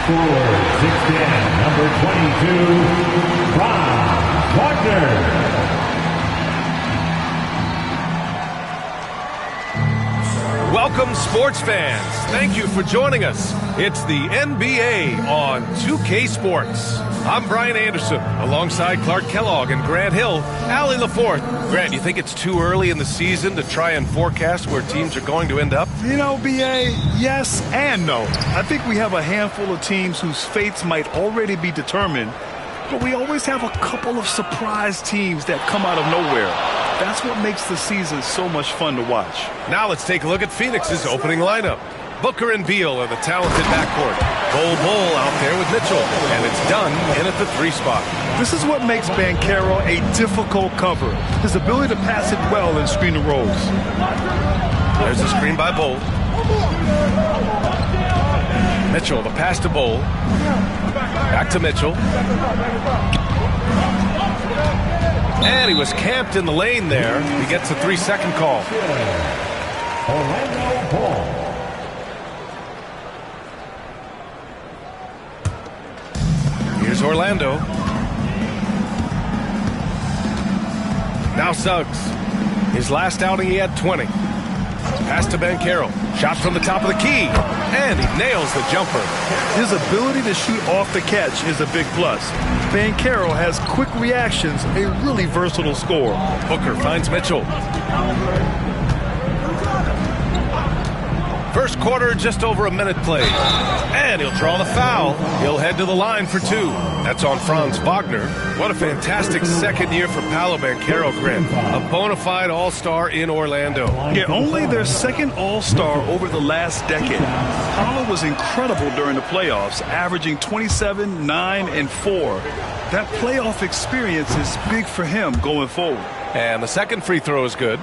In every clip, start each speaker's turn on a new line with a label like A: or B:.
A: For 6'10", number 22, Wagner.
B: Welcome, sports fans. Thank you for joining us. It's the NBA on 2K Sports. I'm Brian Anderson, alongside Clark Kellogg and Grant Hill. Allie LaForth. Grant, you think it's too early in the season to try and forecast where teams are going to end up?
C: You know, BA, yes and no. I think we have a handful of teams whose fates might already be determined, but we always have a couple of surprise teams that come out of nowhere. That's what makes the season so much fun to watch.
B: Now let's take a look at Phoenix's opening lineup. Booker and Beal are the talented backcourt. Bull out there with Mitchell, and it's done in at the 3 spot.
C: This is what makes Banchero a difficult cover. His ability to pass it well in screen and rolls.
B: There's a screen by Bull. Mitchell, the pass to Bull. Back to Mitchell. And he was camped in the lane there. He gets a 3-second call.
A: Orlando Ball.
B: Here's Orlando. Now Suggs. His last outing, he had 20. Pass to Banchero. Shot from the top of the key. And he nails the jumper.
C: His ability to shoot off the catch is a big plus. Banchero has quick reactions, a really versatile scorer.
B: Booker finds Mitchell. First quarter, just over a minute played. And he'll draw the foul. He'll head to the line for 2. That's on Franz Wagner. What a fantastic second year for Paolo Banchero, Grant. A bona fide all-star in Orlando.
C: Yeah, only their second all-star over the last decade. Paolo was incredible during the playoffs, averaging 27, 9, and 4. That playoff experience is big for him going forward.
B: And the second free throw is good.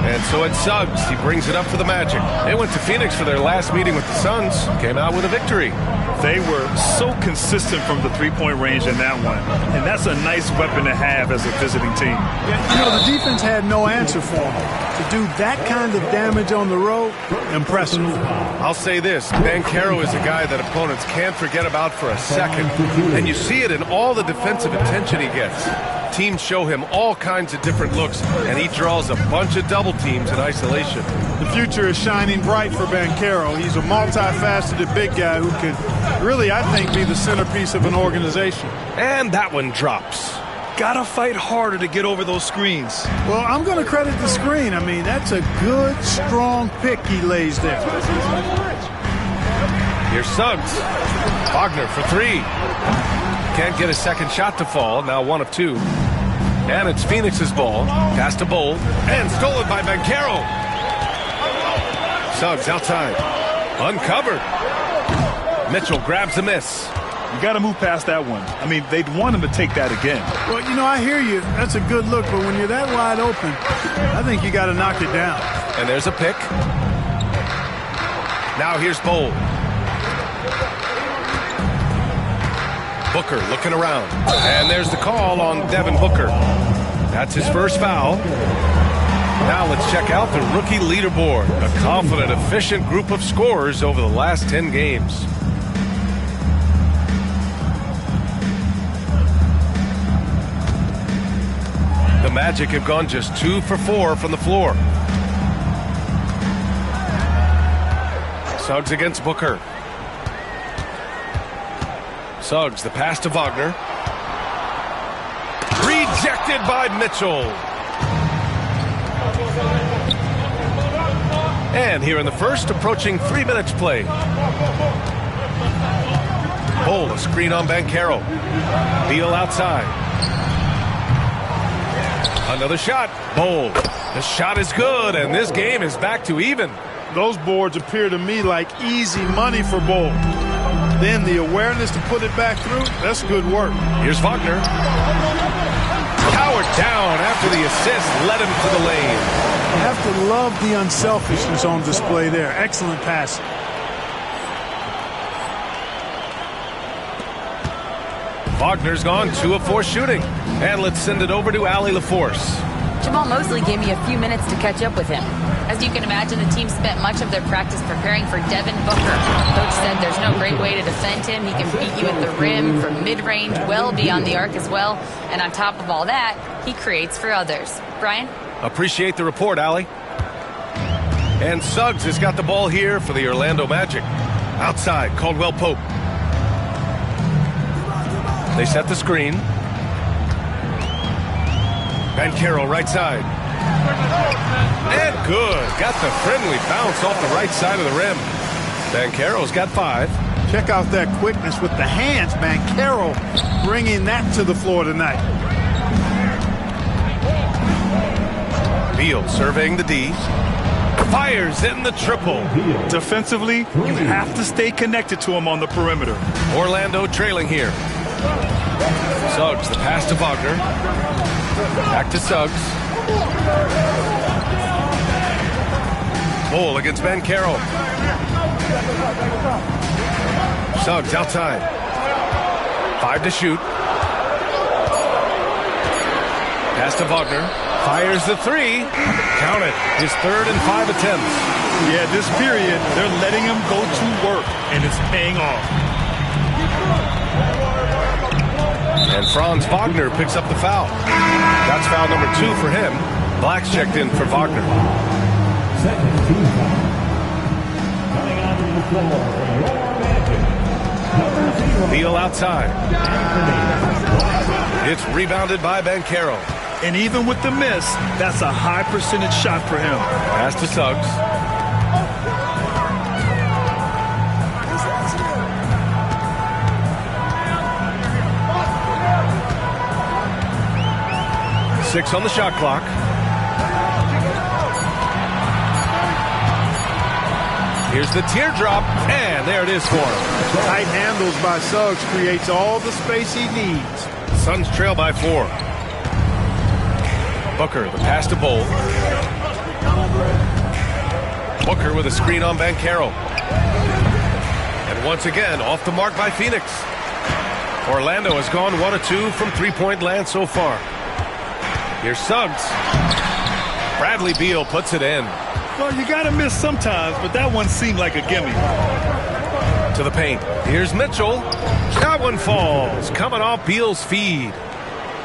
B: And so it's Suggs. He brings it up for the Magic. They went to Phoenix for their last meeting with the Suns. Came out with a victory.
C: They were so consistent from the three-point range in that one. And that's a nice weapon to have as a visiting team.
D: Yeah, you know, the defense had no answer for him. To do that kind of damage on the road, impressive.
B: I'll say this. Banchero is a guy that opponents can't forget about for a second. And you see it in all the defensive attention he gets. Teams show him all kinds of different looks, and he draws a bunch of double teams in isolation.
D: The future is shining bright for Banchero. He's a multifaceted big guy who could really, I think, be the centerpiece of an organization.
B: And that one drops.
C: Gotta fight harder to get over those screens.
D: Well, I'm going to credit the screen. I mean, that's a good, strong pick he lays there.
B: Here's Suggs. Wagner for 3. Can't get a second shot to fall. Now 1 of 2. And it's Phoenix's ball. Pass to Bull. And stolen by Banchero. Suggs outside. Uncovered. Mitchell grabs the miss.
C: You got to move past that one. I mean, they'd want him to take that again.
D: Well, you know, I hear you. That's a good look. But when you're that wide open, I think you got to knock it down.
B: And there's a pick. Now here's Bull. Booker looking around. And there's the call on Devin Booker. That's his first foul. Now let's check out the rookie leaderboard. A confident, efficient group of scorers over the last 10 games. The Magic have gone just 2 for 4 from the floor. Suggs against Booker. Suggs, the pass to Wagner. Rejected by Mitchell. And here in the first, approaching 3 minutes played. Bull, a screen on Banchero. Beal outside. Another shot. Bull. The shot is good, and this game is back to even.
D: Those boards appear to me like easy money for Bull. Then the awareness to put it back through, that's good work.
B: Here's Wagner. Powered down after the assist led him to the lane.
D: You have to love the unselfishness on display there. Excellent pass.
B: Wagner's gone 2 of 4 shooting. And let's send it over to Allie LaForce.
E: Jamal Mosley gave me a few minutes to catch up with him. As you can imagine, the team spent much of their practice preparing for Devin Booker. Coach said there's no greater great way to defend him. He can beat you at the rim, from mid-range, well beyond the arc as well. And on top of all that, he creates for others. Brian?
B: Appreciate the report, Allie. And Suggs has got the ball here for the Orlando Magic. Outside, Caldwell Pope. They set the screen. Banchero right side. And good. Got the friendly bounce off the right side of the rim. Banchero's got 5.
D: Check out that quickness with the hands. Banchero bringing that to the floor tonight.
B: Beal surveying the D. Fires in the triple.
C: Defensively, you have to stay connected to him on the perimeter.
B: Orlando trailing here. Suggs, the pass to Wagner. Back to Suggs. Bull against Banchero. Suggs outside. 5 to shoot. Pass to Wagner. Fires the 3. Count it. His 3rd and 5 attempts.
C: Yeah, this period, they're letting him go to work, and it's paying off.
B: And Franz Wagner picks up the foul. That's foul number 2 for him. Black's checked in for Wagner.
A: Second team foul. Coming onto the floor for your Magic. Number 0.
B: Beal outside. It's rebounded by Banchero.
C: And even with the miss, that's a high percentage shot for him.
B: Pass to Suggs. Six on the shot clock. Here's the teardrop, and there it is for him.
D: Tight handles by Suggs creates all the space he needs.
B: Suns trail by 4. Booker, the pass to Bull. Booker with a screen on Banchero. And once again, off the mark by Phoenix. Orlando has gone 1 of 2 from three-point land so far. Here's Suggs. Bradley Beal puts it in.
C: Well, you got to miss sometimes, but that one seemed like a gimme.
B: To the paint. Here's Mitchell. That one falls. Coming off Beal's feed.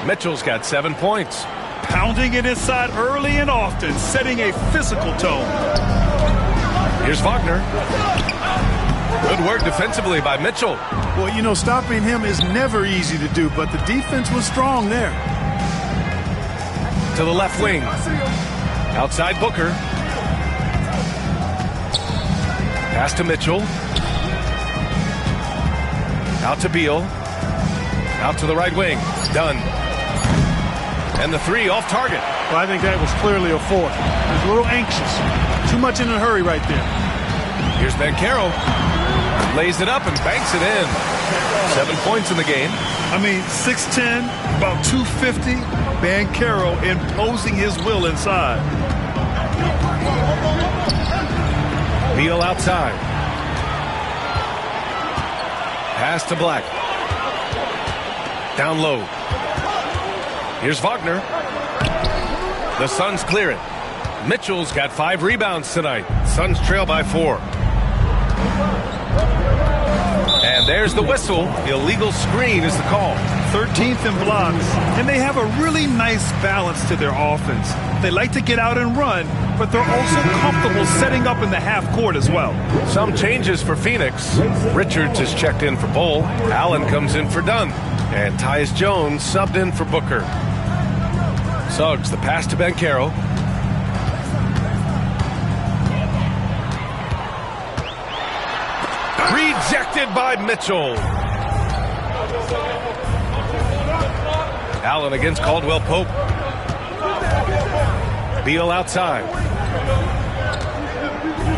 B: Mitchell's got 7 points.
C: Pounding it inside early and often, setting a physical tone.
B: Here's Wagner. Good work defensively by Mitchell.
D: Well, you know, stopping him is never easy to do, but the defense was strong there.
B: To the left wing. Outside Booker. Pass to Mitchell. Out to Beal. Out to the right wing. Done. And the 3 off target.
D: Well, I think that was clearly a 4. He was a little anxious. Too much in a hurry right there.
B: Here's Banchero. Lays it up and banks it in. 7 points in the game.
C: I mean, 6'10", about 250. Banchero imposing his will inside.
B: Beal outside. Pass to Black. Down low. Here's Wagner. The Suns clear it. Mitchell's got 5 rebounds tonight. Suns trail by 4. And there's the whistle. The illegal screen is the call.
C: 13th in blocks, and they have a really nice balance to their offense. They like to get out and run, but they're also comfortable setting up in the half court as well.
B: Some changes for Phoenix. Richards is checked in for Bull. Allen comes in for Dunn. And Tyus Jones subbed in for Booker. Suggs, the pass to Banchero. Rejected by Mitchell. Allen against Caldwell Pope. Beal outside.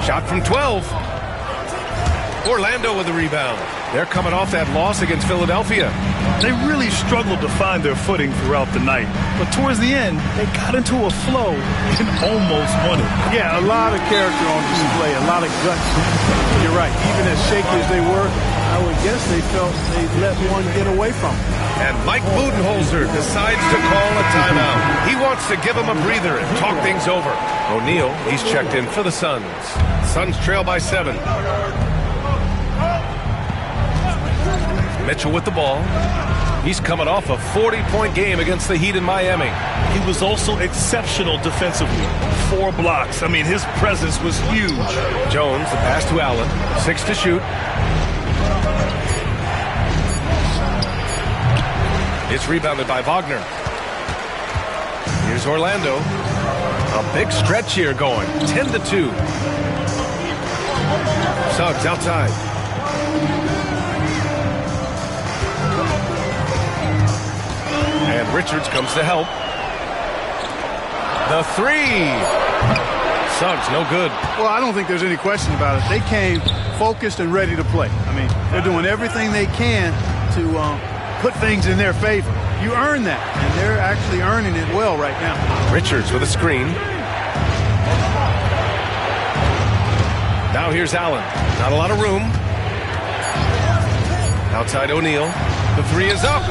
B: Shot from 12. Orlando with the rebound. They're coming off that loss against Philadelphia.
C: They really struggled to find their footing throughout the night. But towards the end, they got into a flow and almost won it.
D: Yeah, a lot of character on display, a lot of guts. You're right. Even as shaky as they were, I would guess they felt they let one get away from them.
B: And Mike Budenholzer decides to call a timeout. He wants to give them a breather and talk things over. O'Neal, he's checked in for the Suns. Suns trail by 7. Mitchell with the ball. He's coming off a 40-point game against the Heat in Miami.
C: He was also exceptional defensively. 4 blocks. I mean, his presence was huge.
B: Jones, the pass to Allen. 6 to shoot. It's rebounded by Wagner. Here's Orlando. A big stretch here going. 10-2. Suggs outside. And Richards comes to help. The 3. Suggs, no good.
D: Well, I don't think there's any question about it. They came focused and ready to play. I mean, they're doing everything they can to put things in their favor. You earn that, and they're actually earning it well right now.
B: Richards with a screen. Now here's Allen. Not a lot of room. Outside O'Neal. The 3 is up.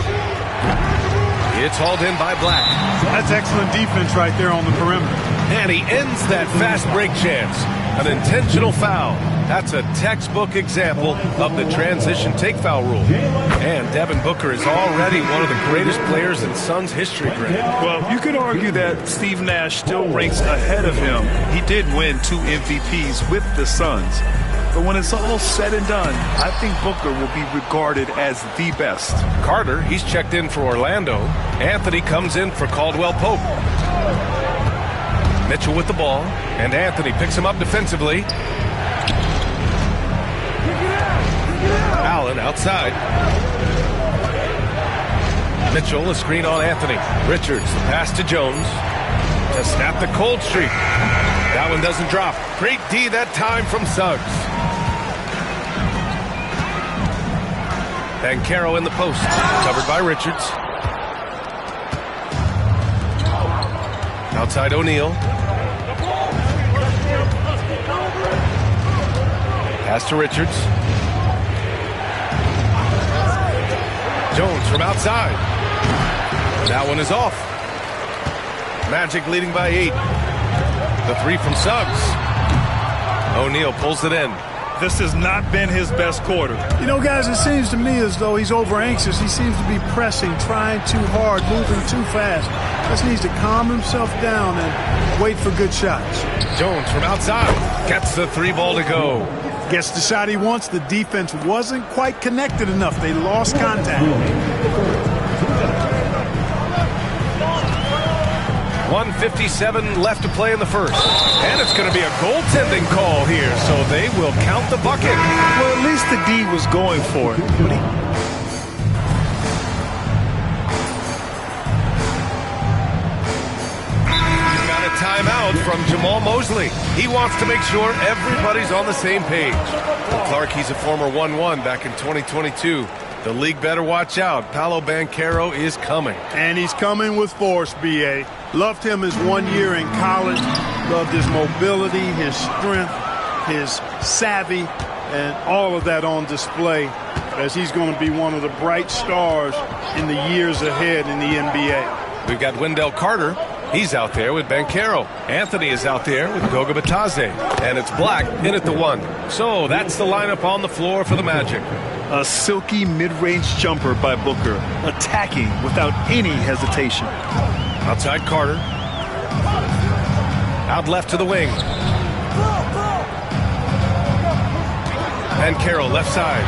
B: It's hauled in by Black.
D: That's excellent defense right there on the perimeter.
B: And he ends that fast break chance. An intentional foul. That's a textbook example of the transition take foul rule. And Devin Booker is already one of the greatest players in Suns history, Greg.
C: Well, you could argue that Steve Nash still ranks ahead of him. He did win 2 MVPs with the Suns. But when it's all said and done, I think Booker will be regarded as the best.
B: Carter, he's checked in for Orlando. Anthony comes in for Caldwell Pope. Mitchell with the ball, and Anthony picks him up defensively. Allen outside. Mitchell, a screen on Anthony. Richards, the pass to Jones to snap the cold streak. That one doesn't drop. Great D that time from Suggs. Banchero in the post, covered by Richards. Outside O'Neal. Pass to Richards. Jones from outside. That one is off. Magic leading by 8. The 3 from Suggs. O'Neal pulls it in.
C: This has not been his best quarter.
D: You know, guys, it seems to me as though he's over anxious. He seems to be pressing, trying too hard, moving too fast. Just needs to calm himself down and wait for good shots.
B: Jones from outside gets the 3 ball to go.
D: Gets the shot he wants. The defense wasn't quite connected enough. They lost contact.
B: 1:57 left to play in the first. And it's going to be a goaltending call here, so they will count the bucket.
C: Well, at least the D was going for it. But
B: He's got a timeout from Jamal Mosley. He wants to make sure everybody's on the same page. Clark, he's a former 1-1 back in 2022. The league better watch out. Paolo Banchero is coming.
D: And he's coming with force, B.A. Loved him his 1 year in college. Loved his mobility, his strength, his savvy, and all of that on display as he's going to be one of the bright stars in the years ahead in the NBA.
B: We've got Wendell Carter. He's out there with Banchero. Anthony is out there with Goga Bitadze. And it's Black in at the 1. So that's the lineup on the floor for the Magic.
C: a silky mid-range jumper by Booker, attacking without any hesitation.
B: Outside Carter. Out left to the wing. And Carroll left side.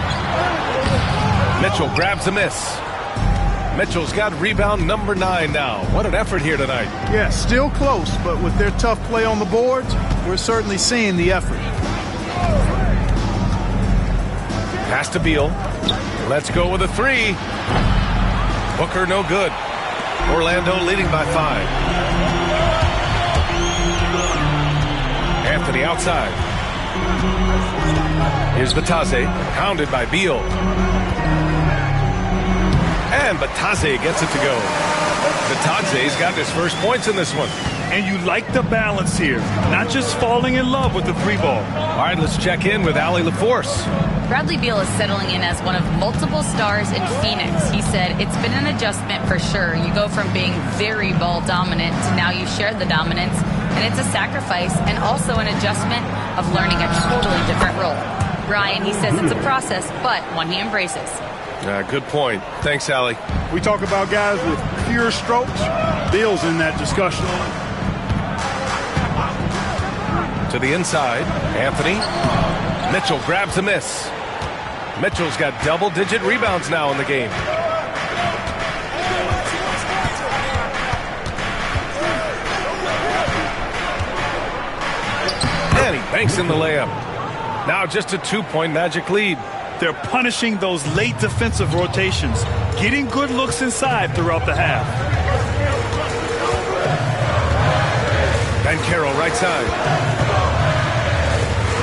B: Mitchell grabs a miss. Mitchell's got rebound number 9 now. What an effort here tonight.
D: Yeah, still close, but with their tough play on the boards, we're certainly seeing the effort.
B: Pass to Beal. Let's go with a 3. Booker no good. Orlando leading by 5. Anthony outside. Here's Bitadze, pounded by Beal. And Bitadze gets it to go. Bitadze's got his first points in this one.
C: And you like the balance here, not just falling in love with the 3-ball.
B: All right, let's check in with Allie LaForce.
E: Bradley Beal is settling in as one of multiple stars in Phoenix. He said it's been an adjustment for sure. You go from being very ball dominant to now you share the dominance, and it's a sacrifice and also an adjustment of learning a totally different role. Ryan, he says it's a process, but one he embraces.
B: Good point. Thanks, Allie.
D: We talk about guys with pure strokes. Beal's in that discussion.
B: To the inside, Anthony. Mitchell grabs a miss. Mitchell's got double-digit rebounds now in the game. And he banks in the layup. Now just a 2-point Magic lead.
C: They're punishing those late defensive rotations, getting good looks inside throughout the half.
B: Banchero right side.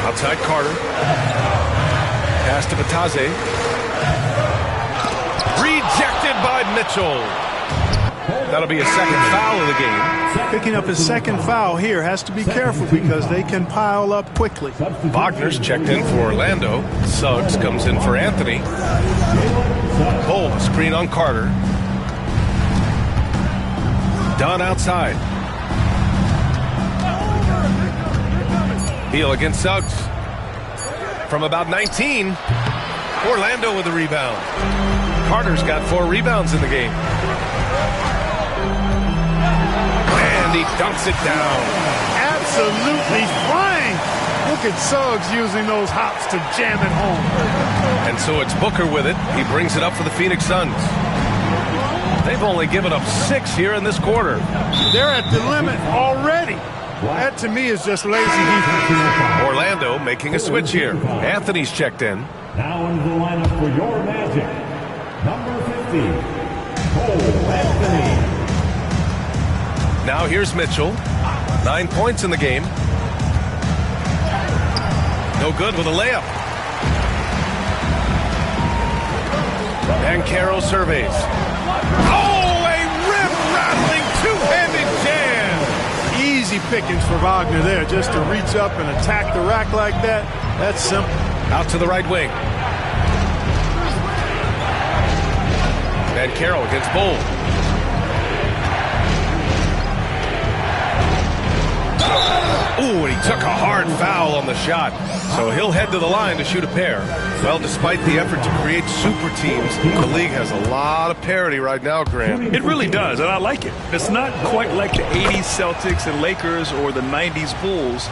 B: Outside Carter. Pass to Batase. Rejected by Mitchell. That'll be a second foul of the game.
D: Picking up his second foul here. Has to be careful because they can pile up quickly.
B: Wagner's checked in for Orlando. Suggs comes in for Anthony. Cole, a screen on Carter. Dunn outside. Beal against Suggs. From about 19. Orlando with the rebound. Carter's got 4 rebounds in the game. And he dunks it down.
D: Absolutely flying. Look at Suggs using those hops to jam it home.
B: And so it's Booker with it. He brings it up for the Phoenix Suns. They've only given up 6 here in this quarter.
D: They're at the limit already. That to me is just lazy defense.
B: Orlando making a switch here. Anthony's checked in.
A: Now into the lineup for your Magic. Number 50, Cole Anthony.
B: Now here's Mitchell. 9 points in the game. No good with a layup. Banchero surveys. Oh, a rip-rattling two-handed jam.
D: Easy pickings for Wagner there, just to reach up and attack the rack like that. That's simple.
B: Out to the right wing. Banchero against Bull. Ooh, and he took a hard foul on the shot. So he'll head to the line to shoot a pair. Well, despite the effort to create super teams, the league has a lot of parity right now, Graham.
C: It really does, and I like it. It's not quite like the 80s Celtics and Lakers or the 90s Bulls,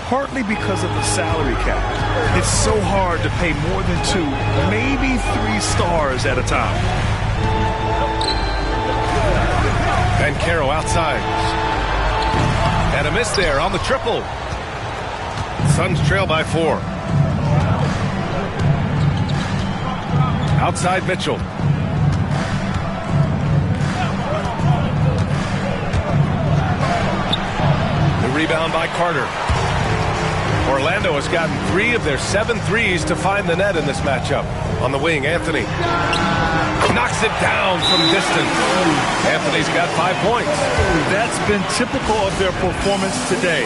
C: partly because of the salary cap. It's so hard to pay more than 2, maybe 3 stars at a time.
B: Banchero outside. And a miss there on the triple. Suns trail by 4. Outside Mitchell. The rebound by Carter. Orlando has gotten 3 of their 7 threes to find the net in this matchup. On the wing, Anthony knocks it down from distance. Anthony's got 5 points.
C: That's been typical of their performance today.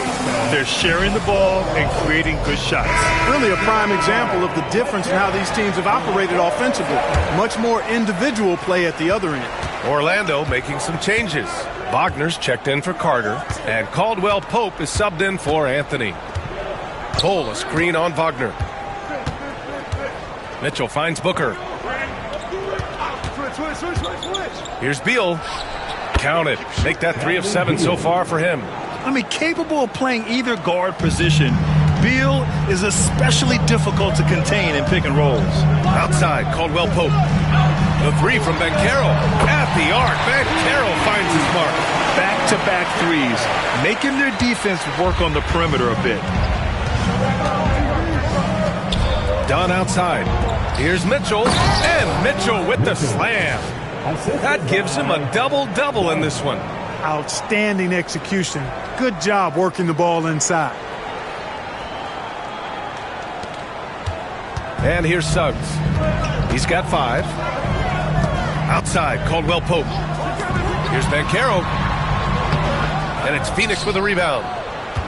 C: They're sharing the ball and creating good shots.
D: Really a prime example of the difference in how these teams have operated offensively. Much more individual play at the other end.
B: Orlando making some changes. Wagner's checked in for Carter, and Caldwell Pope is subbed in for Anthony. Cole, a screen on Wagner. Mitchell finds Booker. Here's Beal. Count it. Make that 3 of 7 so far for him.
C: I mean, capable of playing either guard position, Beal is especially difficult to contain in pick and rolls.
B: Outside, Caldwell Pope. The 3 from Banchero. At the arc, Banchero finds his mark.
C: Back-to-back threes, making their defense work on the perimeter a bit.
B: Dunn outside. Here's Mitchell, and Mitchell with the slam. That gives him a double-double in this one.
D: Outstanding execution. Good job working the ball inside.
B: And here's Suggs. He's got 5. Outside, Caldwell Pope. Here's Banchero. And it's Phoenix with a rebound.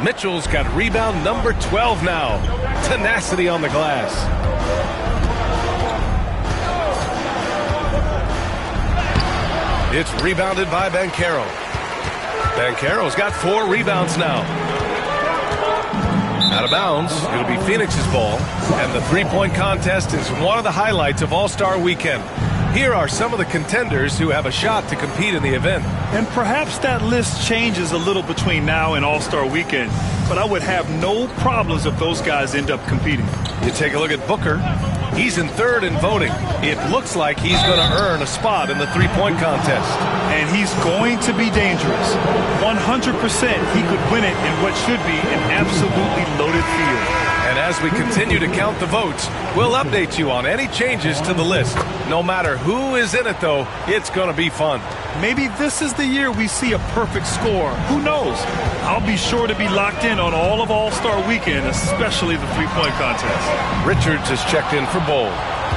B: Mitchell's got rebound number 12 now. Tenacity on the glass. It's rebounded by Banchero. Banchero's got 4 rebounds now. Out of bounds. It'll be Phoenix's ball. And the three-point contest is one of the highlights of All-Star Weekend. Here are some of the contenders who have a shot to compete in the event.
C: And perhaps that list changes a little between now and All-Star Weekend, but I would have no problems if those guys end up competing.
B: You take a look at Booker. He's in third in voting. It looks like he's going to earn a spot in the three-point contest.
C: And he's going to be dangerous. 100% he could win it in what should be an absolutely loaded field.
B: And as we continue to count the votes, we'll update you on any changes to the list. No matter who is in it, though, it's going to be fun.
C: Maybe this is the year we see a perfect score. Who knows? I'll be sure to be locked in on all of All-Star Weekend, especially the three-point contest.
B: Richards is checked in for bowl.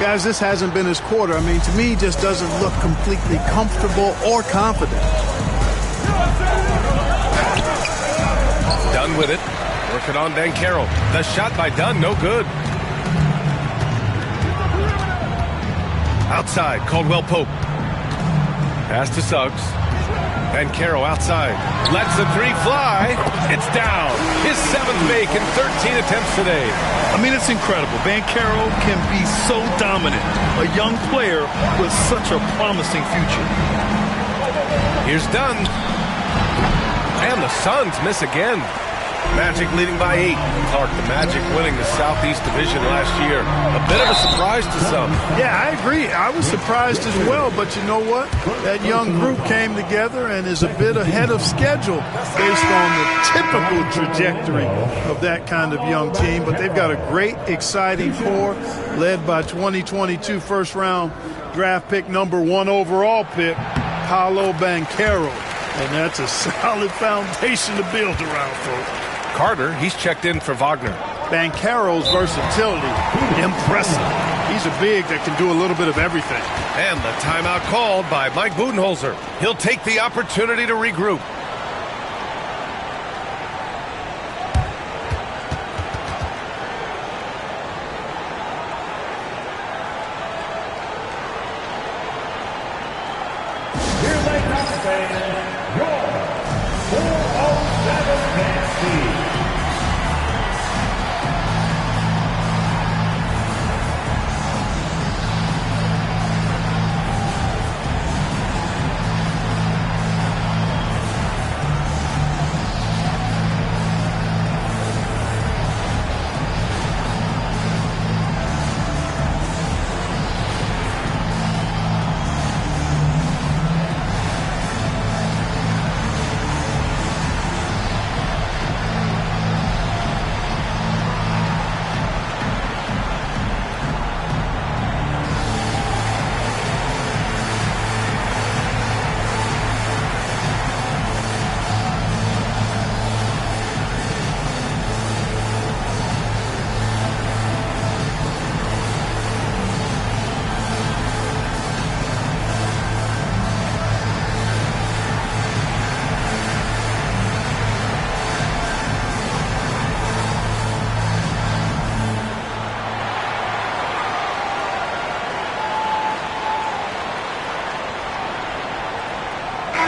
D: Guys, this hasn't been his quarter. I mean, to me, he just doesn't look completely comfortable or confident.
B: Dunn with it. Working on Banchero. The shot by Dunn, no good. Outside, Caldwell Pope. Pass to Suggs. Banchero outside. Lets the three fly. It's down. His seventh make in 13 attempts today.
C: I mean, it's incredible. Banchero can be so dominant. A young player with such a promising future.
B: Here's Dunn. And the Suns miss again. Magic leading by 8. Clark, the Magic winning the Southeast Division last year. A bit of a surprise to some.
D: Yeah, I agree. I was surprised as well, but you know what? That young group came together and is a bit ahead of schedule based on the typical trajectory of that kind of young team. But they've got a great, exciting core led by 2022 first-round draft pick, #1 overall pick, Paolo Banchero. And that's a solid foundation to build around, folks.
B: Carter, he's checked in for Wagner.
D: Banchero's versatility, impressive. He's a big that can do a little bit of everything.
B: And the timeout called by Mike Budenholzer. He'll take the opportunity to regroup.
A: Here they come, fans. Your 407 man team.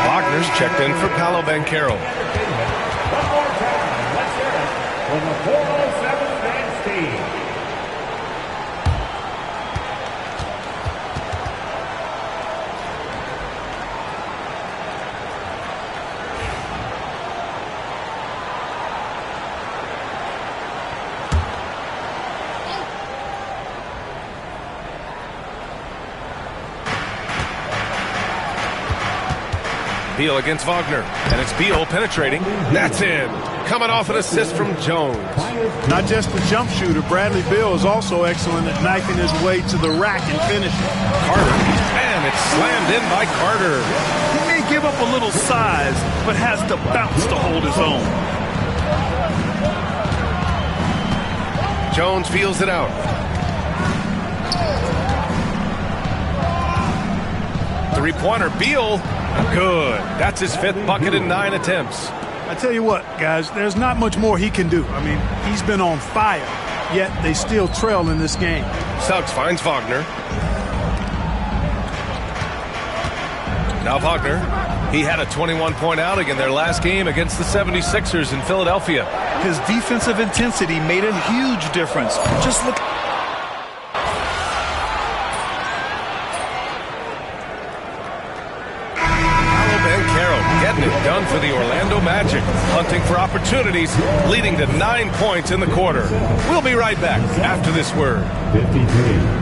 B: Wagner's checked in for Paolo Banchero.
A: One more time, let's hear it for the 407 man team.
B: Beal against Wagner, and it's Beal penetrating. That's in. Coming off an assist from Jones.
D: Not just the jump shooter, Bradley Beal is also excellent at knifing his way to the rack and finishing.
B: Carter, and it's slammed in by Carter.
C: He may give up a little size, but has the bounce to hold his own.
B: Jones feels it out. Three-pointer, Beal. Good. That's his 5th bucket in 9 attempts.
D: I tell you what, guys, there's not much more he can do. I mean, he's been on fire, yet they still trail in this game.
B: Suggs finds Wagner. Now Wagner He had a 21-point outing in their last game against the 76ers in Philadelphia.
C: His defensive intensity made a huge difference. Just look.
B: Getting it done for the Orlando Magic, hunting for opportunities, leading to 9 points in the quarter. We'll be right back after this word.
A: 53.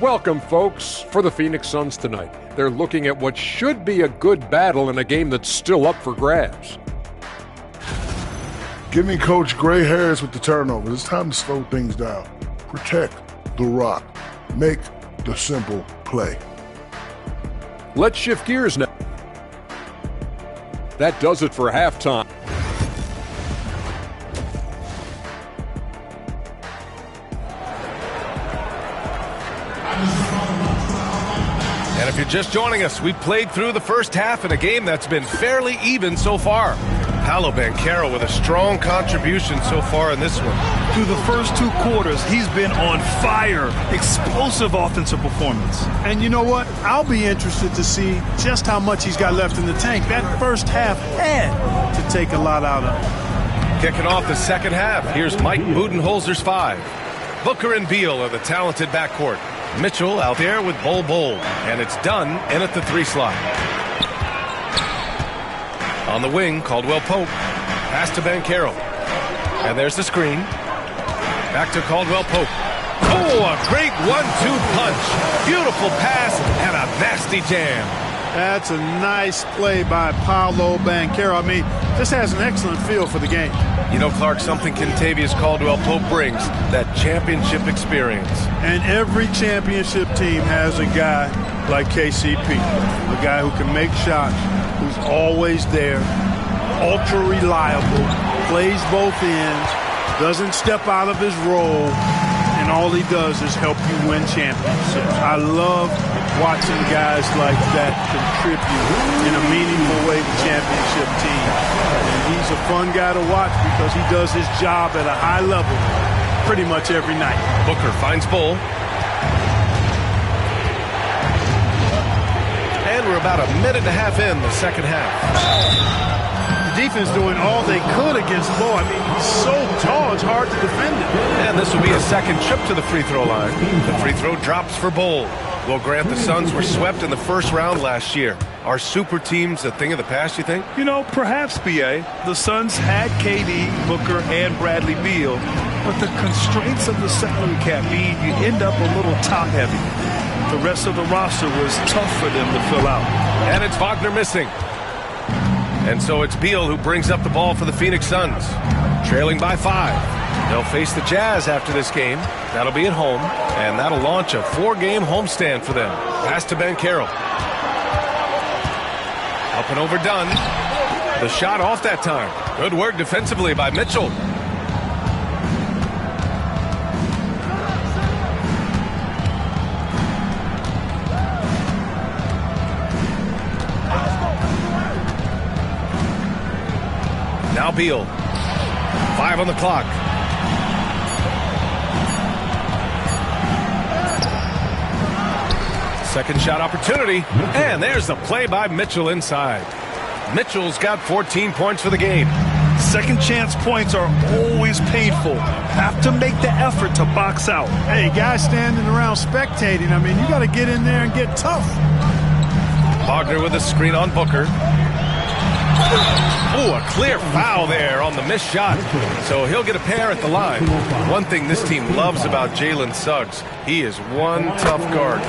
F: Welcome, folks, for the Phoenix Suns tonight. They're looking at what should be a good battle in a game that's still up for grabs.
G: Give me Coach gray hairs with the turnovers. It's time to slow things down. Protect the rock. Make the simple play.
F: Let's shift gears now. That does it for halftime.
B: And if you're just joining us, we've played through the first half in a game that's been fairly even so far. Paolo Banchero with a strong contribution so far in this one.
C: Through the first 2 quarters, he's been on fire. Explosive offensive performance.
D: And you know what? I'll be interested to see just how much he's got left in the tank. That first half had to take a lot out of him.
B: Kicking off the second half, here's Mike Budenholzer's 5. Booker and Beal are the talented backcourt. Mitchell out there with Bol, and it's done in at the 3 slot. On the wing, Caldwell Pope. Pass to Banchero. And there's the screen. Back to Caldwell Pope. Oh, a great 1-2 punch. Beautiful pass and a nasty jam.
D: That's a nice play by Paolo Banchero. I mean, just has an excellent feel for the game.
B: You know, Clark, something Kentavious Caldwell-Pope brings, that championship experience.
D: And every championship team has a guy like KCP, a guy who can make shots, who's always there, ultra reliable, plays both ends, doesn't step out of his role, and all he does is help you win championships. I love watching guys like that contribute in a meaningful way to championship teams. And he's a fun guy to watch because he does his job at a high level pretty much every night.
B: Booker finds Bull. And we're about a minute and a half in the second half.
D: The defense doing all they could against Bull. I mean, he's so tall, it's hard to defend him.
B: And this will be a second trip to the free throw line. The free throw drops for Bull. Well, Grant, the Suns were swept in the first round last year. Are super teams a thing of the past, you think?
C: You know, perhaps, B.A. The Suns had KD, Booker, and Bradley Beal, but the constraints of the salary cap mean you end up a little top-heavy. The rest of the roster was tough for them to fill out.
B: And it's Wagner missing. And so it's Beal who brings up the ball for the Phoenix Suns, trailing by 5. They'll face the Jazz after this game. That'll be at home, and that'll launch a 4-game homestand for them. Pass to Banchero. Up and overdone. The shot off that time. Good work defensively by Mitchell. Now Beal. 5 on the clock. Second shot opportunity, and there's the play by Mitchell inside. Mitchell's got 14 points for the game.
C: Second chance points are always painful. Have to make the effort to box out.
D: Hey, guys standing around spectating, I mean, you got to get in there and get tough.
B: Wagner with a screen on Booker. Oh, a clear foul there on the missed shot. So he'll get a pair at the line. One thing this team loves about Jalen Suggs, he is one tough guard.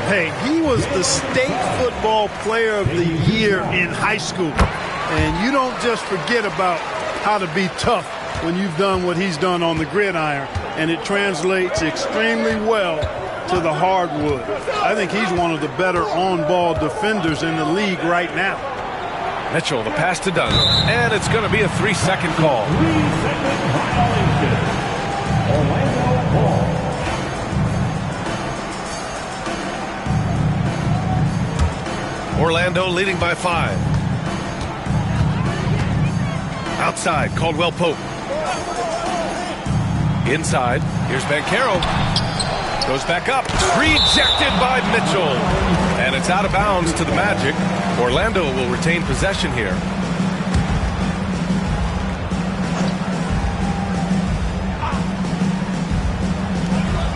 D: Hey, he was the state football player of the year in high school. And you don't just forget about how to be tough when you've done what he's done on the gridiron. And it translates extremely well to the hardwood. I think he's one of the better on-ball defenders in the league right now.
B: Mitchell, the pass to Dunn, and it's going to be a 3-second call. Orlando leading by 5. Outside, Caldwell Pope. Inside, here's Banchero. Goes back up. Rejected by Mitchell. And it's out of bounds to the Magic. Orlando will retain possession here.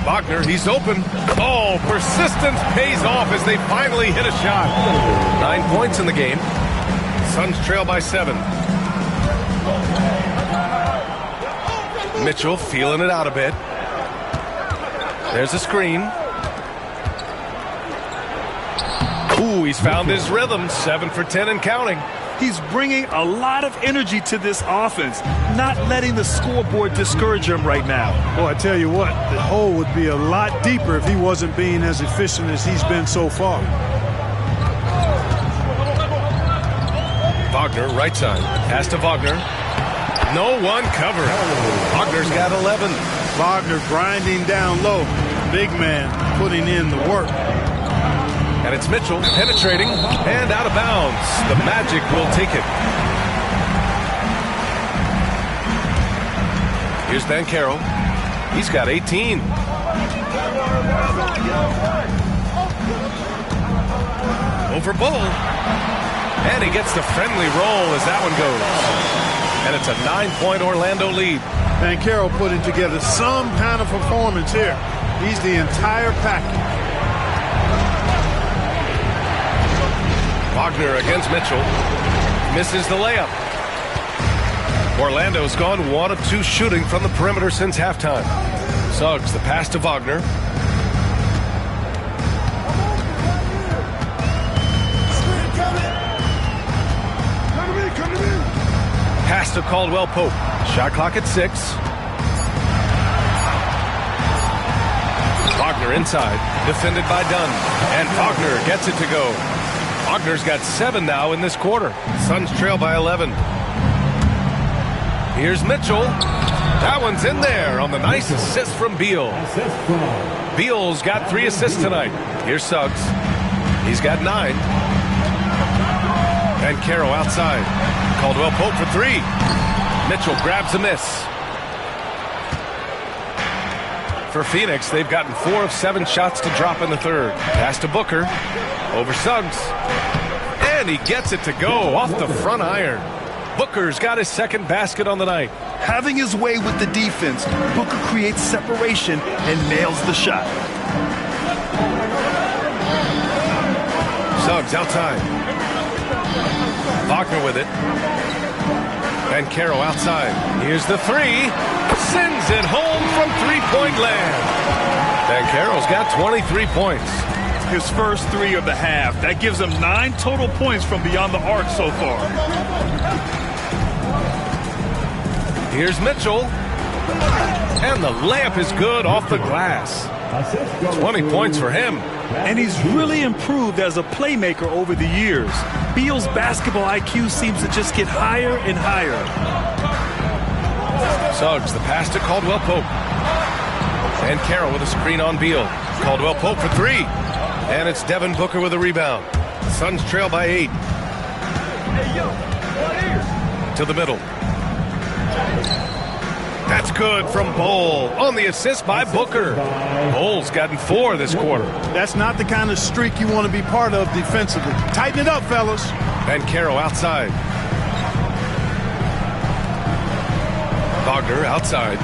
B: Wagner, he's open. Oh, persistence pays off as they finally hit a shot. 9 points in the game. Suns trail by 7. Mitchell feeling it out a bit. There's a screen. Ooh, he's found his rhythm. 7 for 10 and counting.
C: He's bringing a lot of energy to this offense, not letting the scoreboard discourage him right now.
D: Well, I tell you what, the hole would be a lot deeper if he wasn't being as efficient as he's been so far.
B: Wagner, right side. Pass to Wagner. No one covered. Wagner's got 11.
D: Wagner grinding down low. Big man putting in the work.
B: And it's Mitchell penetrating and out of bounds. The Magic will take it. Here's Banchero. He's got 18. Over Bull. And he gets the friendly roll as that one goes. And it's a 9-point Orlando lead.
D: Banchero putting together some kind of performance here. He's the entire package.
B: Wagner against Mitchell. Misses the layup. Orlando's gone 1 of 2 shooting from the perimeter since halftime. Suggs, the pass to Wagner. Pass to Caldwell Pope. Shot clock at 6. Wagner inside. Defended by Dunn. And Wagner gets it to go. Wagner's got 7 now in this quarter. Suns trail by 11. Here's Mitchell. That one's in there on the nice assist from Beal. Beal's got 3 assists tonight. Here's Suggs. He's got 9. And Caro outside. Caldwell Pope for 3. Mitchell grabs a miss. For Phoenix, they've gotten 4 of 7 shots to drop in the third. Pass to Booker. Over Suggs. And he gets it to go off the front iron. Booker's got his second basket on the night.
C: Having his way with the defense, Booker creates separation and nails the shot.
B: Suggs outside. Wagner with it. And Caro outside. Here's the 3. Sends it home from three-point land. And Caro's got 23 points.
C: His first 3 of the half. That gives him 9 total points from beyond the arc so far.
B: Here's Mitchell. And the layup is good off the glass. 20 points for him.
C: And he's really improved as a playmaker over the years. Beal's basketball IQ seems to just get higher and higher.
B: Suggs, the pass to Caldwell Pope. And Caro with a screen on Beal. Caldwell Pope for 3. And it's Devin Booker with a rebound. Suns trail by 8. To the middle. That's good from Bull on the assist by Booker. Bull's gotten 4 this quarter.
D: That's not the kind of streak you want to be part of defensively. Tighten it up, fellas.
B: And Caro outside. Wagner outside.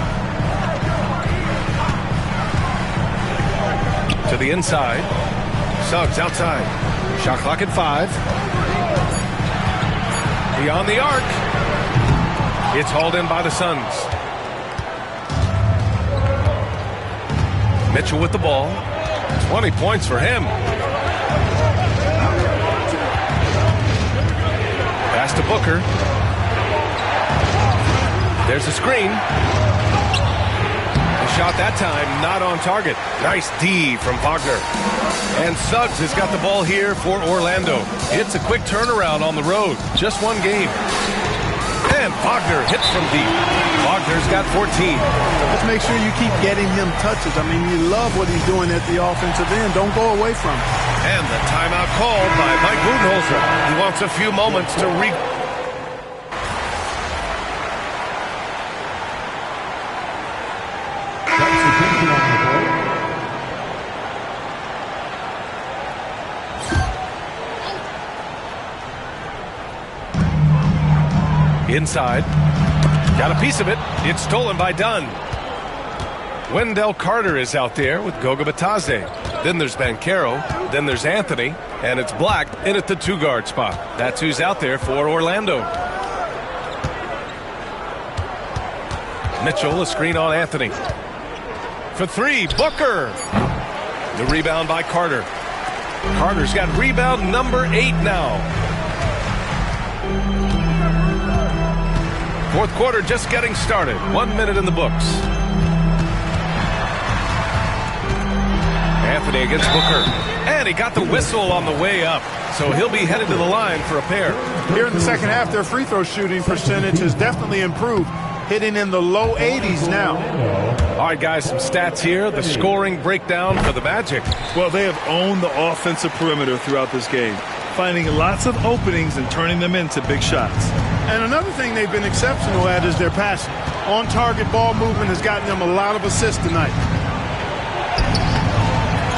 B: To the inside. Suggs outside. Shot clock at 5. Beyond the arc. It's hauled in by the Suns. Mitchell with the ball. 20 points for him. Pass to Booker. There's a screen. The shot that time not on target. Nice D from Wagner. And Suggs has got the ball here for Orlando. It's a quick turnaround on the road. Just 1 game. And Wagner hits from deep. Wagner's got 14.
D: Just make sure you keep getting him touches. I mean, you love what he's doing at the offensive end. Don't go away from him.
B: And the timeout called by Mike Budenholzer. He wants a few moments to Inside. Got a piece of it. It's stolen by Dunn. Wendell Carter is out there with Goga Batadze. Then there's Banchero. Then there's Anthony. And it's Black in at the 2-guard spot. That's who's out there for Orlando. Mitchell, a screen on Anthony. For 3, Booker. The rebound by Carter. Carter's got rebound number 8 now. Fourth quarter just getting started. 1 minute in the books. Anthony against Booker. And he got the whistle on the way up. So he'll be headed to the line for a pair.
D: Here in the second half, their free throw shooting percentage has definitely improved, hitting in the low 80s now.
B: All right, guys, some stats here. The scoring breakdown for the Magic.
C: Well, they have owned the offensive perimeter throughout this game, finding lots of openings and turning them into big shots.
D: And another thing they've been exceptional at is their passing. On-target ball movement has gotten them a lot of assists tonight.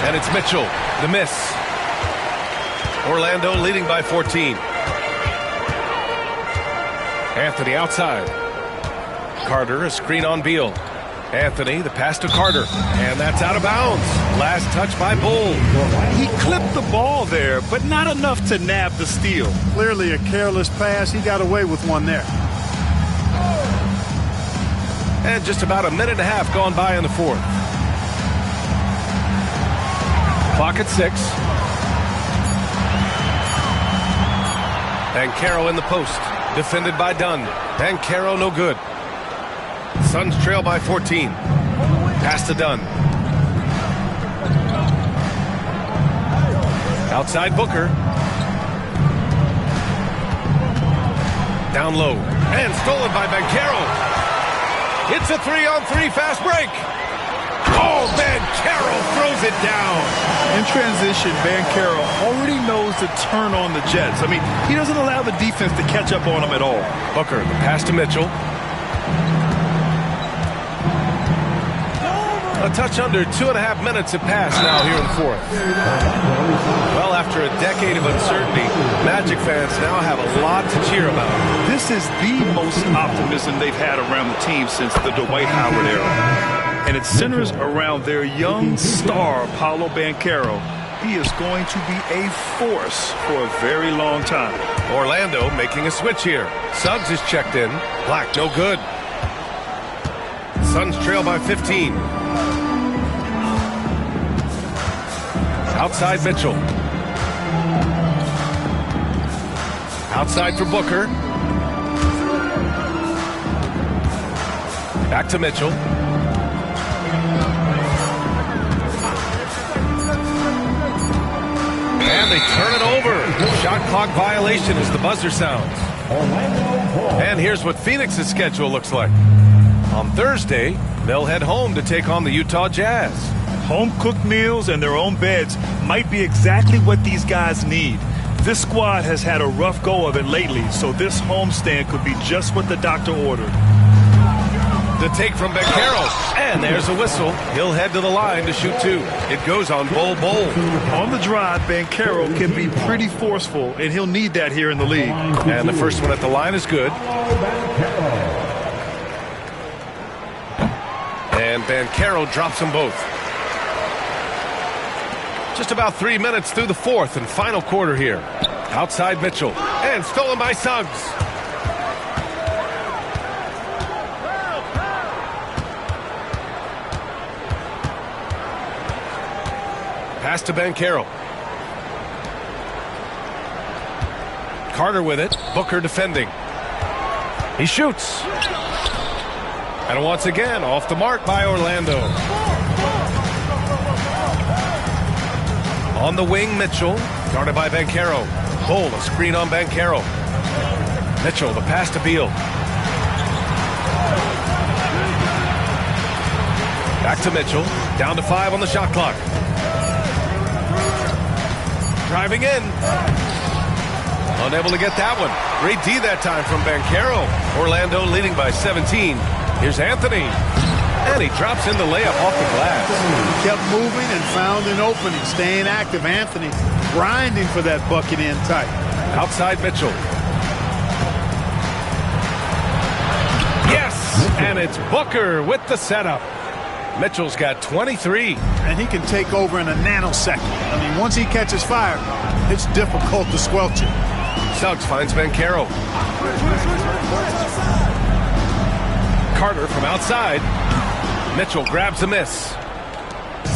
B: And it's Mitchell, the miss. Orlando leading by 14. Anthony outside. Carter, a screen on Beal. Anthony, the pass to Carter. And that's out of bounds. Last touch by Bull.
C: He clipped the ball there, but not enough to nab the steal.
D: Clearly a careless pass. He got away with one there.
B: And just about a minute and a half gone by in the fourth. Clock at 6. Banchero in the post. Defended by Dunn. Banchero no good. Suns trail by 14. Pass to Dunn. Outside Booker. Down low. And stolen by Banchero. It's a 3-on-3 fast break. Oh, Banchero throws it down.
C: In transition, Banchero already knows to turn on the Jets. I mean, he doesn't allow the defense to catch up on him at all.
B: Booker, the pass to Mitchell. A touch under 2.5 minutes have passed now here in the fourth. Well, after a decade of uncertainty, Magic fans now have a lot to cheer about.
C: This is the most optimism they've had around the team since the Dwight Howard era. And it centers around their young star, Paolo Banchero. He is going to be a force for a very long time.
B: Orlando making a switch here. Suggs is checked in. Black, no good. Suns trail by 15. Outside Mitchell. Outside for Booker. Back to Mitchell. And they turn it over. Shot clock violation as the buzzer sounds. And here's what Phoenix's schedule looks like. On Thursday, they'll head home to take on the Utah Jazz.
C: Home-cooked meals and their own beds might be exactly what these guys need. This squad has had a rough go of it lately, so this homestand could be just what the doctor ordered.
B: The take from Banchero, and there's a whistle. He'll head to the line to shoot 2. It goes on Bol.
C: On the drive, Banchero can be pretty forceful, and he'll need that here in the league.
B: And the first one at the line is good. And Banchero drops them both. Just about 3 minutes through the fourth and final quarter here. Outside Mitchell, and stolen by Suggs. Pass to Banchero. Carter with it. Booker defending. He shoots. And once again, off the mark by Orlando. On the wing, Mitchell. Guarded by Banchero. Bull, a screen on Banchero. Mitchell, the pass to Beal. Back to Mitchell. Down to 5 on the shot clock. Driving in. Unable to get that one. Great D that time from Banchero. Orlando leading by 17. Here's Anthony. And he drops in the layup off the glass.
D: Kept moving and found an opening. Staying active. Anthony grinding for that bucket in tight.
B: Outside Mitchell. Yes! And it's Booker with the setup. Mitchell's got 23.
D: And he can take over in a nanosecond. I mean, once he catches fire, it's difficult to squelch it.
B: Suggs finds Banchero. Carter from outside. Mitchell grabs a miss.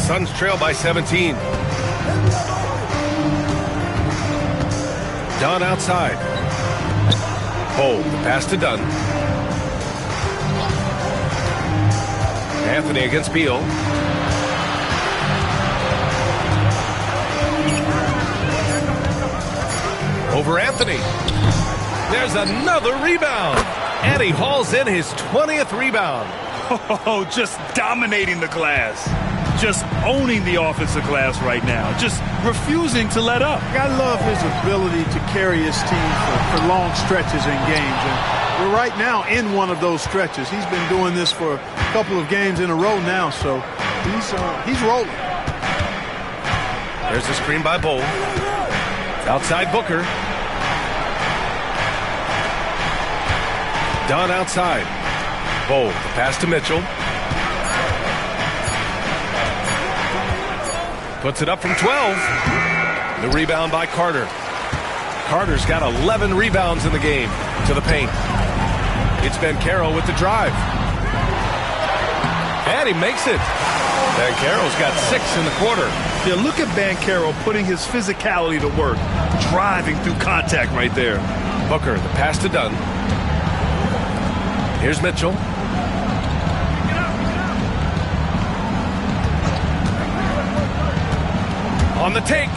B: Suns trail by 17. Dunn outside. Hold the pass to Dunn. Anthony against Beal. Over Anthony. There's another rebound. And he hauls in his 20th rebound.
C: Oh, just dominating the glass. Just owning the offensive glass right now. Just refusing to let up.
D: I love his ability to carry his team for long stretches in games. And we're right now in one of those stretches. He's been doing this for a couple of games in a row now, so he's rolling.
B: There's a screen by Bowl. Outside Booker. Dunn outside. Bowl, the pass to Mitchell. Puts it up from 12. The rebound by Carter. Carter's got 11 rebounds in the game. To the paint. It's Banchero with the drive. And he makes it. Banchero's got 6 in the quarter.
C: Yeah, look at Banchero putting his physicality to work. Driving through contact right there.
B: Booker, the pass to Dunn. Here's Mitchell. On the take.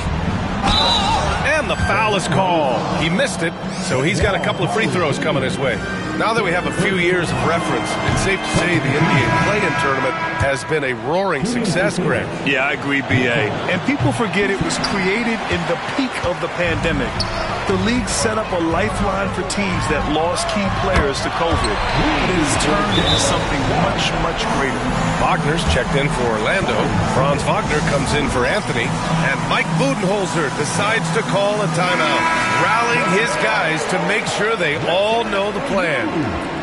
B: And the foul is called. He missed it, so he's got a couple of free throws coming his way. Now that we have a few years of reference, it's safe to say the NBA play-in tournament has been a roaring success, Greg.
C: Yeah, I agree, B.A. And people forget it was created in the peak of the pandemic. The league set up a lifeline for teams that lost key players to COVID. But it has turned into something much, much greater.
B: Wagner's checked in for Orlando. Franz Wagner comes in for Anthony. And Mike Budenholzer decides to call a timeout, rallying his guys to make sure they all know the plan.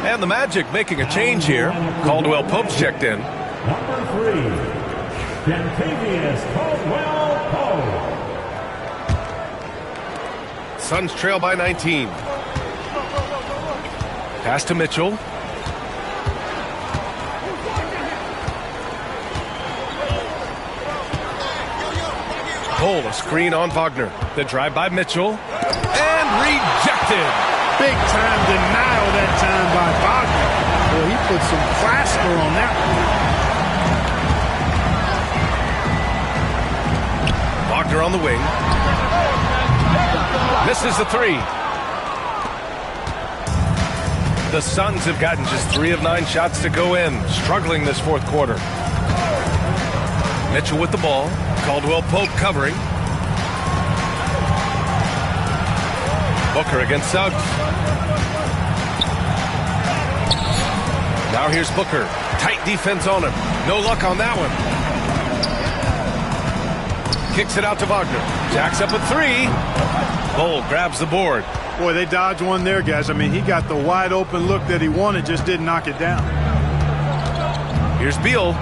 B: And the Magic making a change here. Caldwell Pope's checked in.
A: Number 3, Kentavious Caldwell-Pope.
B: Suns trail by 19. Pass to Mitchell. Cole, a screen on Wagner. The drive by Mitchell. And rejected.
D: Big time denial that time by Wagner. Well, he put some plaster on that one.
B: Wagner on the wing. Misses the 3. The Suns have gotten just 3 of 9 shots to go in, struggling this fourth quarter. Mitchell with the ball. Caldwell Pope covering. Booker against Suggs. Now here's Booker. Tight defense on him. No luck on that one. Kicks it out to Wagner. Jacks up a 3. Bowl grabs the board.
D: Boy, they dodged one there, guys. I mean, he got the wide open look that he wanted, just didn't knock it down.
B: Here's Beal.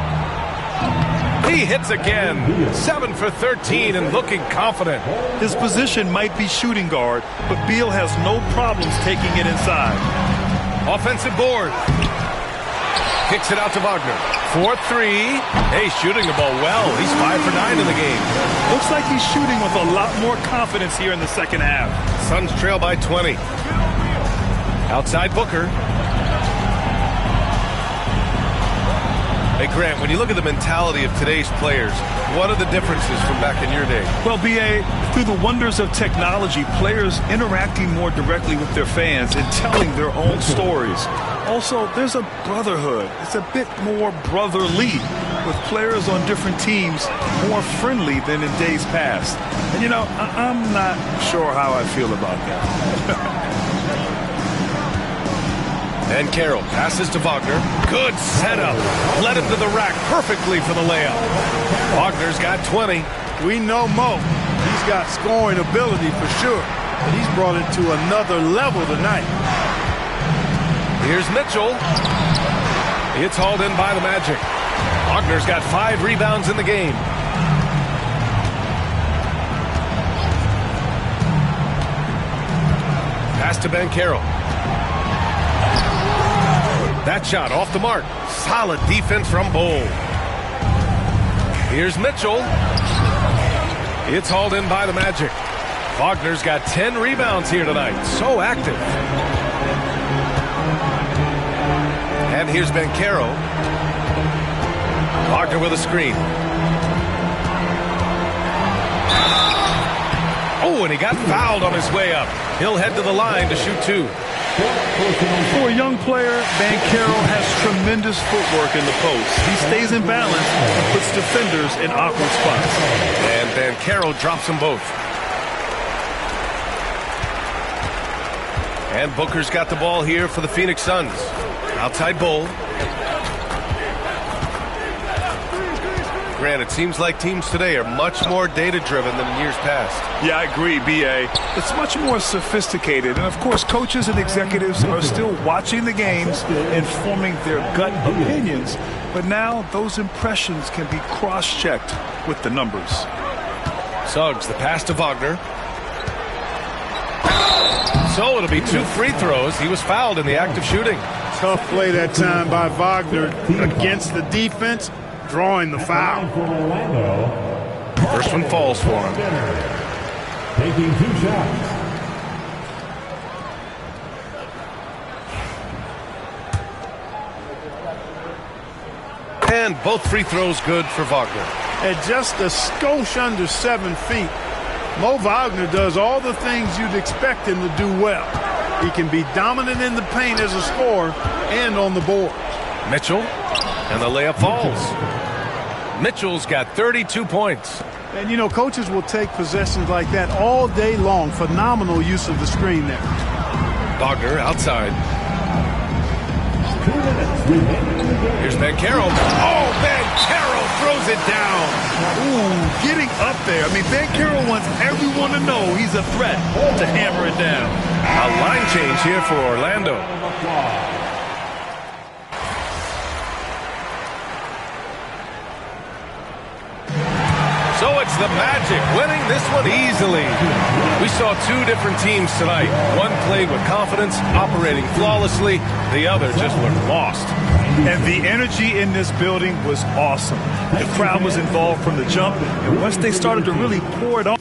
B: He hits again. 7 for 13 and looking confident.
C: His position might be shooting guard, but Beal has no problems taking it inside.
B: Offensive board. Kicks it out to Wagner. 4-3. Hey, shooting the ball well. He's 5 for 9 in the game.
C: Looks like he's shooting with a lot more confidence here in the second half.
B: Suns trail by 20. Outside Booker. Hey, Grant, when you look at the mentality of today's players, what are the differences from back in your day?
C: Well, B.A., through the wonders of technology, players interacting more directly with their fans and telling their own stories. Also, there's a brotherhood. It's a bit more brotherly. with players on different teams more friendly than in days past. And, you know, I'm not sure how I feel about that.
B: And Carroll passes to Wagner. Good setup. Led him to the rack perfectly for the layup. Wagner's got 20.
D: We know Mo. He's got scoring ability for sure. But he's brought it to another level tonight.
B: Here's Mitchell. It's hauled in by the Magic. Wagner's got 5 rebounds in the game. Pass to Ben Carroll. That shot off the mark. Solid defense from Bull. Here's Mitchell. It's hauled in by the Magic. Wagner's got 10 rebounds here tonight. So active. And here's Ben Carroll. Wagner with a screen. Oh, and he got fouled on his way up. He'll head to the line to shoot 2.
C: For a young player, Ben Carroll has tremendous footwork in the post. He stays in balance and puts defenders in awkward spots.
B: And Ben Carroll drops them both. And Booker's got the ball here for the Phoenix Suns. Outside Bull. Grant, it seems like teams today are much more data-driven than in years past.
C: Yeah, I agree, B.A. It's much more sophisticated. And, of course, coaches and executives are still watching the games and forming their gut opinions. But now those impressions can be cross-checked with the numbers.
B: Suggs, the pass to Wagner. So it'll be 2 free throws. He was fouled in the act of shooting.
D: Tough play that time by Wagner against the defense, drawing the foul.
B: First one falls for him.
A: Taking 2 shots.
B: And both free throws good for Wagner.
D: At just a skosh under 7 feet, Mo Wagner does all the things you'd expect him to do well. He can be dominant in the paint as a scorer and on the board.
B: Mitchell, and the layup falls. Mitchell's got 32 points.
D: And, you know, coaches will take possessions like that all day long. Phenomenal use of the screen there.
B: Wagner outside. Here's Ben Carroll. Oh, Ben Carroll throws it down.
C: Ooh, getting up there. I mean, Ben Carroll wants everyone to know he's a threat to hammer it down.
B: A line change here for Orlando. So it's the Magic winning this one easily. We saw 2 different teams tonight. One played with confidence, operating flawlessly. The other just looked lost.
C: And the energy in this building was awesome. The crowd was involved from the jump, and once they started to really pour it on.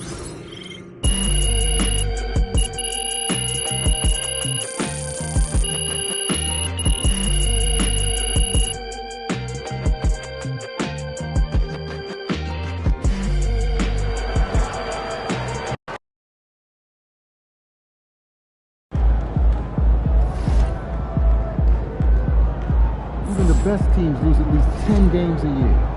H: Even the best teams lose at least 10 games a year.